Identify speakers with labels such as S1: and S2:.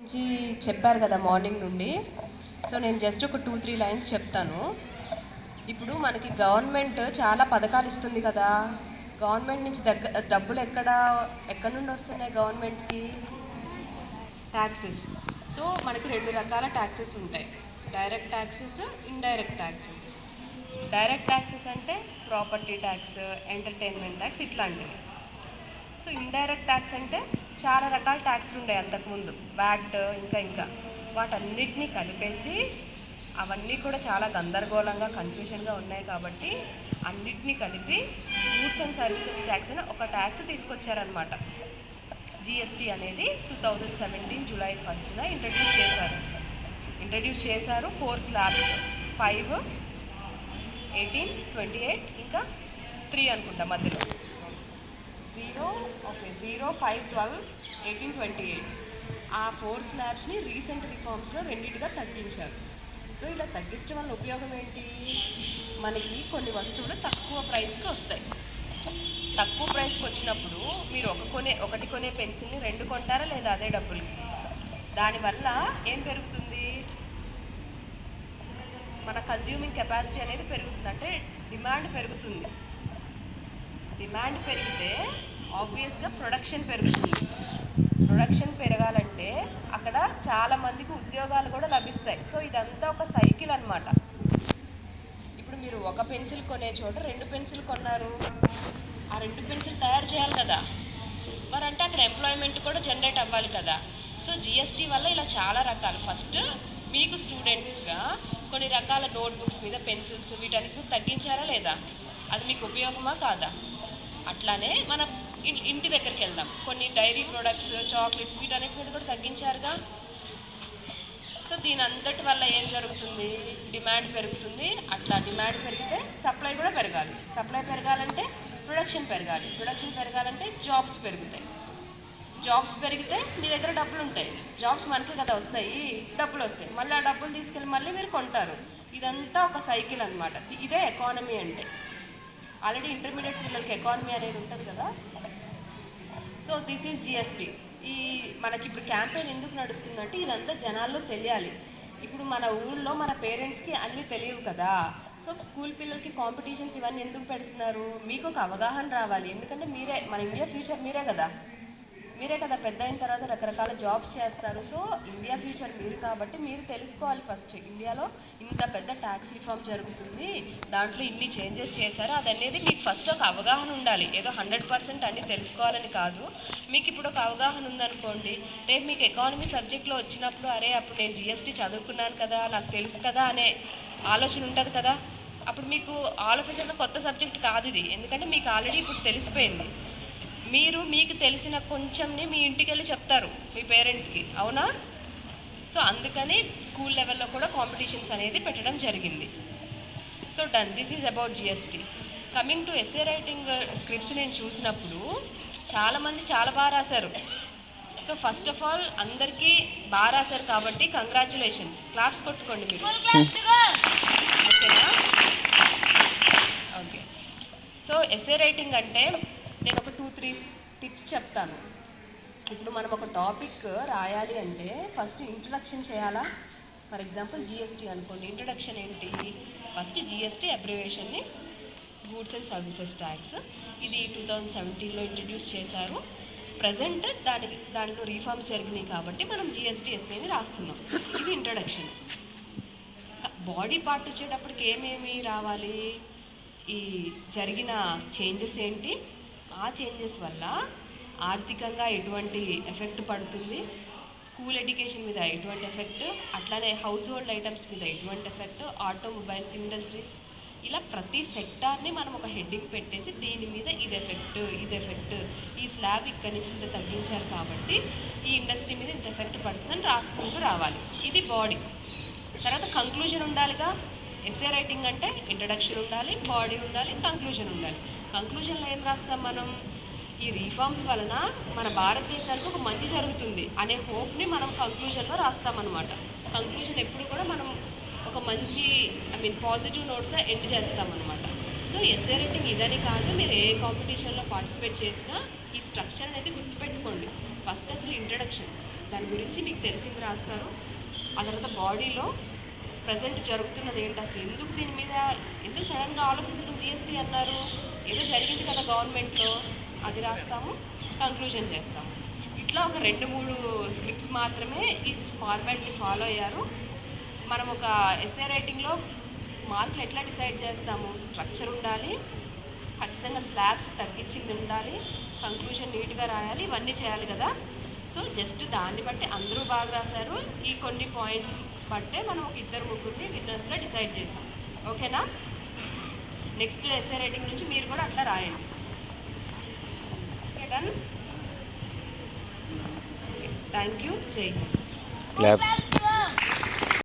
S1: నుంచి చెప్పారు కదా మార్నింగ్ నుండి. సో నేను జస్ట్ ఒక 2-3 లైన్స్ చెప్తాను. ఇప్పుడు మనకి గవర్నమెంట్ చాలా పథకాలు ఇస్తుంది కదా. గవర్నమెంట్ నుంచి డబ్బులు ఎక్కడి నుండి వస్తున్నాయి గవర్నమెంట్కి? ట్యాక్సెస్. సో మనకి 2 రకాల ట్యాక్సెస్ ఉంటాయి, direct taxes, indirect taxes. Direct taxes అంటే ప్రాపర్టీ ట్యాక్స్, ఎంటర్టైన్మెంట్ ట్యాక్స్ ఇట్లాంటివి. సో ఇండైరెక్ట్ ట్యాక్స్ అంటే చాలా రకాల ట్యాక్స్లు ఉంటాయి అంతకుముందు, వ్యాట్ ఇంకా వాటన్నిటినీ కలిపేసి అవన్నీ కూడా చాలా గందరగోళంగా కన్ఫ్యూషన్గా ఉన్నాయి కాబట్టి అన్నిటినీ కలిపి గూడ్స్ అండ్ సర్వీసెస్ ట్యాక్స్ అని ఒక ట్యాక్స్ తీసుకొచ్చారనమాట. జిఎస్టీ అనేది 2017 జూలై 1న ఇంట్రడ్యూస్ చేశారు. 4 స్లాబ్స్, 5, 18, 28 ఇంకా 3 అనుకుంటా మధ్యలో. 0, 5, 12, 18, 28 ఆ 4 స్లాబ్స్ని రీసెంట్ రిఫార్మ్స్లో రెండింటిగా తగ్గించారు. సో ఇలా తగ్గించడం వల్ల ఉపయోగం ఏంటి? మనకి కొన్ని వస్తువులు తక్కువ ప్రైస్కి వస్తాయి. తక్కువ ప్రైస్కి వచ్చినప్పుడు మీరు ఒకటి కొనే పెన్సిల్ని 2 కొంటారా లేదా అదే డబ్బులకి? దానివల్ల ఏం పెరుగుతుంది? మన కన్జ్యూమింగ్ కెపాసిటీ అనేది పెరుగుతుంది, అంటే డిమాండ్ పెరుగుతుంది. డిమాండ్ పెరిగితే ఆబ్వియస్గా ప్రొడక్షన్ పెరుగుతుంది. ప్రొడక్షన్ పెరగాలంటే అక్కడ చాలామందికి ఉద్యోగాలు కూడా లభిస్తాయి. సో ఇదంతా ఒక సైకిల్ అనమాట. ఇప్పుడు మీరు ఒక పెన్సిల్ కొనే చోట 2 పెన్సిల్ కొన్నారు, ఆ 2 పెన్సిల్ తయారు చేయాలి కదా, మరి అంటే అక్కడ ఎంప్లాయ్మెంట్ కూడా జనరేట్ అవ్వాలి కదా. సో జిఎస్టీ వల్ల ఇలా చాలా రకాలు. ఫస్ట్ మీకు స్టూడెంట్స్గా కొన్ని రకాల నోట్బుక్స్ మీద, పెన్సిల్స్ వీటన్నిటిని తగ్గించారా లేదా? అది మీకు ఉపయోగమా కాదా? అట్లానే మనం ఇంటి దగ్గరికి వెళ్దాం, కొన్ని డైరీ ప్రొడక్ట్స్, చాక్లెట్స్ వీటన్నిటి మీద కూడా తగ్గించారుగా. సో దీని అంతటి వల్ల ఏం జరుగుతుంది? డిమాండ్ పెరుగుతుంది. అట్లా డిమాండ్ పెరిగితే సప్లై కూడా పెరగాలి. సప్లై పెరగాలంటే ప్రొడక్షన్ పెరగాలి. ప్రొడక్షన్ పెరగాలంటే జాబ్స్ పెరుగుతాయి. జాబ్స్ పెరిగితే మీ దగ్గర డబ్బులు ఉంటాయి. జాబ్స్ మనకే కదా వస్తాయి, డబ్బులు వస్తాయి. మళ్ళీ ఆ డబ్బులు తీసుకెళ్ళి మళ్ళీ మీరు కొంటారు. ఇదంతా ఒక సైకిల్ అనమాట. ఇదే ఎకానమీ అంటే. ఆల్రెడీ ఇంటర్మీడియట్ పిల్లలకి ఎకానమీ అనేది ఉంటుంది కదా. So this is GST. మనకి ఇప్పుడు క్యాంపెయిన్ ఎందుకు నడుస్తుందంటే ఇదంతా జనాల్లో తెలియాలి. ఇప్పుడు మన ఊళ్ళో మన పేరెంట్స్కి అన్నీ తెలియవు కదా. సో స్కూల్ పిల్లలకి కాంపిటీషన్స్ ఇవన్నీ ఎందుకు పెడుతున్నారు? మీకు ఒక అవగాహన రావాలి. ఎందుకంటే మన ఇండియా ఫ్యూచర్ మీరే కదా పెద్ద అయిన తర్వాత రకరకాల జాబ్స్ చేస్తారు. సో ఇండియా ఫ్యూచర్ మీరు కాబట్టి మీరు తెలుసుకోవాలి. ఫస్ట్ ఇండియాలో ఇంత పెద్ద ట్యాక్స్ రిఫార్మ్ జరుగుతుంది, దాంట్లో ఇన్ని చేంజెస్ చేశారు, అదనేది మీకు ఫస్ట్ ఒక అవగాహన ఉండాలి. ఏదో 100% అన్నీ తెలుసుకోవాలని కాదు. మీకు ఇప్పుడు ఒక అవగాహన ఉందనుకోండి, రేపు మీకు ఎకానమీ సబ్జెక్ట్లో వచ్చినప్పుడు అప్పుడు నేను జిఎస్టీ చదువుకున్నాను కదా, నాకు తెలుసు కదా అనే ఆలోచన ఉంటుంది కదా. అప్పుడు మీకు ఆల్ ఆఫ్ ఎ సడన్ కొత్త సబ్జెక్ట్ కాదు ఇది, ఎందుకంటే మీకు ఆల్రెడీ ఇప్పుడు తెలిసిపోయింది. మీకు తెలిసిన కొంచెంని మీ ఇంటికి వెళ్ళి చెప్తారు మీ పేరెంట్స్కి, అవునా? సో అందుకని స్కూల్ లెవెల్లో కూడా కాంపిటీషన్స్ అనేది పెట్టడం జరిగింది. So done, this is about GST. Coming to essay writing scripts నేను చూసినప్పుడు చాలామంది చాలా బాగా రాశారు. సో ఫస్ట్ ఆఫ్ ఆల్ అందరికీ బాగా రాశారు కాబట్టి కంగ్రాచులేషన్స్, క్లాప్స్ కొట్టుకోండి మీరు, ఓకేనా? ఓకే. సో ఎస్ఏ రైటింగ్ అంటే నేను ఒక 2-3 టిప్స్ చెప్తాను. ఇప్పుడు మనం ఒక టాపిక్ రాయాలి అంటే ఫస్ట్ ఇంట్రడక్షన్ చేయాలా? ఫర్ ఎగ్జాంపుల్ జిఎస్టీ అనుకోండి. ఇంట్రడక్షన్ ఏంటి? ఫస్ట్ జిఎస్టీ అబ్రివేషన్ని గూడ్స్ అండ్ సర్వీసెస్ ట్యాక్స్. ఇది 2017లో ఇంట్రడ్యూస్ చేశారు. ప్రజెంట్ దాంట్లో రీఫార్మ్స్ జరిగినాయి కాబట్టి మనం జిఎస్టీ ఎస్ఏని రాస్తున్నాం. ఇది ఇంట్రడక్షన్. బాడీ పార్ట్ వచ్చేటప్పటికి ఏమేమి రావాలి? ఈ జరిగిన చేంజెస్ ఏంటి, ఆ చేంజెస్ వల్ల ఆర్థికంగా ఎటువంటి ఎఫెక్ట్ పడుతుంది, స్కూల్ ఎడ్యుకేషన్ మీద ఎటువంటి ఎఫెక్ట్, అట్లానే హౌస్ హోల్డ్ ఐటమ్స్ మీద ఎటువంటి ఎఫెక్ట్, ఆటోమొబైల్స్ ఇండస్ట్రీస్, ఇలా ప్రతి సెక్టార్ని మనం ఒక హెడ్డింగ్ పెట్టేసి దీని మీద ఇది ఎఫెక్ట్, ఈ స్లాబ్ ఇక్కడి నుంచి ఇంత తగ్గించారు కాబట్టి ఈ ఇండస్ట్రీ మీద ఇంత ఎఫెక్ట్ పడుతుందని రాసుకుంటూ రావాలి. ఇది బాడీ. తర్వాత కంక్లూజన్ ఉండాలిగా. ఎస్ఏ రైటింగ్ అంటే ఇంట్రడక్షన్ ఉండాలి, బాడీ ఉండాలి, కంక్లూజన్ ఉండాలి. కంక్లూజన్లో ఏం రాస్తాం మనం? ఈ రీఫార్మ్స్ వలన మన భారతదేశానికి ఒక మంచి జరుగుతుంది అనే హోప్ని మనం కంక్లూజన్లో రాస్తామన్నమాట. కంక్లూజన్ ఎప్పుడు కూడా మనం ఒక మంచి పాజిటివ్ నోట్గా ఎండ్ చేస్తామన్నమాట. సో ఎస్ఏ రైటింగ్ ఇదని కాదు, మీరు ఏ కాంపిటీషన్లో పార్టిసిపేట్ చేసినా ఈ స్ట్రక్చర్ అనేది గుర్తుపెట్టుకోండి. ఫస్ట్ అసలు ఇంట్రడక్షన్, దాని గురించి మీకు తెలిసింది రాస్తారు. ఆ తర్వాత బాడీలో ప్రజెంట్ జరుగుతున్నది ఏంటి, అసలు ఎందుకు దీని మీద ఎందుకు సడన్గా ఆలోచించడం జిఎస్టీ అన్నారు, ఏదో జరిగింది కదా గవర్నమెంట్లో, అది రాస్తాము, కంక్లూజన్ చేస్తాము. ఇట్లా ఒక 2-3 స్క్రిప్ట్స్ మాత్రమే ఈ ఫార్మాట్ని ఫాలో అయ్యారు. మనం ఒక ఎస్ఏ రైటింగ్లో మార్కులు ఎట్లా డిసైడ్ చేస్తాము, స్ట్రక్చర్ ఉండాలి, ఖచ్చితంగా స్లాబ్స్ తగ్గించింది ఉండాలి, కంక్లూజన్ నీట్గా రాయాలి, ఇవన్నీ చేయాలి కదా. సో జస్ట్ దాన్ని బట్టి అందరూ బాగా రాశారు. ఈ కొన్ని పాయింట్స్ బట్టే మనం ఒక 2-3 విన్నర్స్గా డిసైడ్ చేసాం. ఓకేనా? నెక్స్ట్ ఎస్ఏ రైటింగ్ నుంచి మీరు కూడా అట్లా రాయండి. Okay, done. Thank you. జై హింద్.